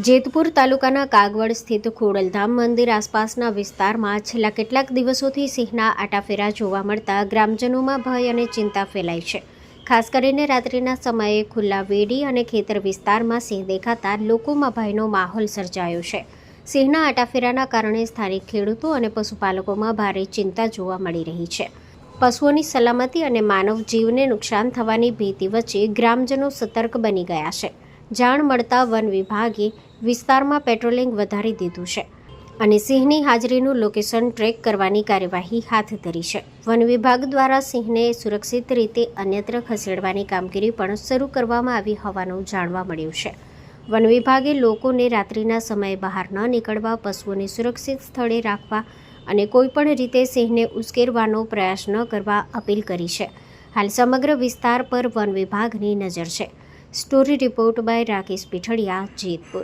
જેતપુર તાલુકાના કાગવડ સ્થિત ખોડલધામ મંદિર આસપાસના વિસ્તારમાં છેલ્લા કેટલાક દિવસોથી સિંહના આટાફેરા જોવા મળતા ગ્રામજનોમાં ભય અને ચિંતા ફેલાઈ છે. ખાસ કરીને રાત્રિના સમયે ખુલ્લા વેડી અને ખેતર વિસ્તારમાં સિંહ દેખાતા લોકોમાં ભયનો માહોલ સર્જાયો છે. સિંહના આટાફેરાના કારણે સ્થાનિક ખેડૂતો અને પશુપાલકોમાં ભારે ચિંતા જોવા મળી રહી છે. પશુઓની સલામતી અને માનવ જીવને નુકસાન થવાની ભીતિ વચ્ચે ગ્રામજનો સતર્ક બની ગયા છે. જાણ મળતા વન વિભાગે વિસ્તારમાં પેટ્રોલિંગ વધારી દીધું છે અને સિંહની હાજરીનું લોકેશન ટ્રેક કરવાની કાર્યવાહી હાથ ધરી છે. વન વિભાગ દ્વારા સિંહને સુરક્ષિત રીતે અન્યત્ર ખસેડવાની કામગીરી પણ શરૂ કરવામાં આવી હોવાનું જાણવા મળ્યું છે. વન વિભાગે લોકોને રાત્રિના સમયે બહાર ન નીકળવા, પશુઓને સુરક્ષિત સ્થળે રાખવા અને કોઈપણ રીતે સિંહને ઉશ્કેરવાનો પ્રયાસ ન કરવા અપીલ કરી છે. હાલ સમગ્ર વિસ્તાર પર વન વિભાગની નજર છે. Story report by Rakesh Pithadiya, Jetpur.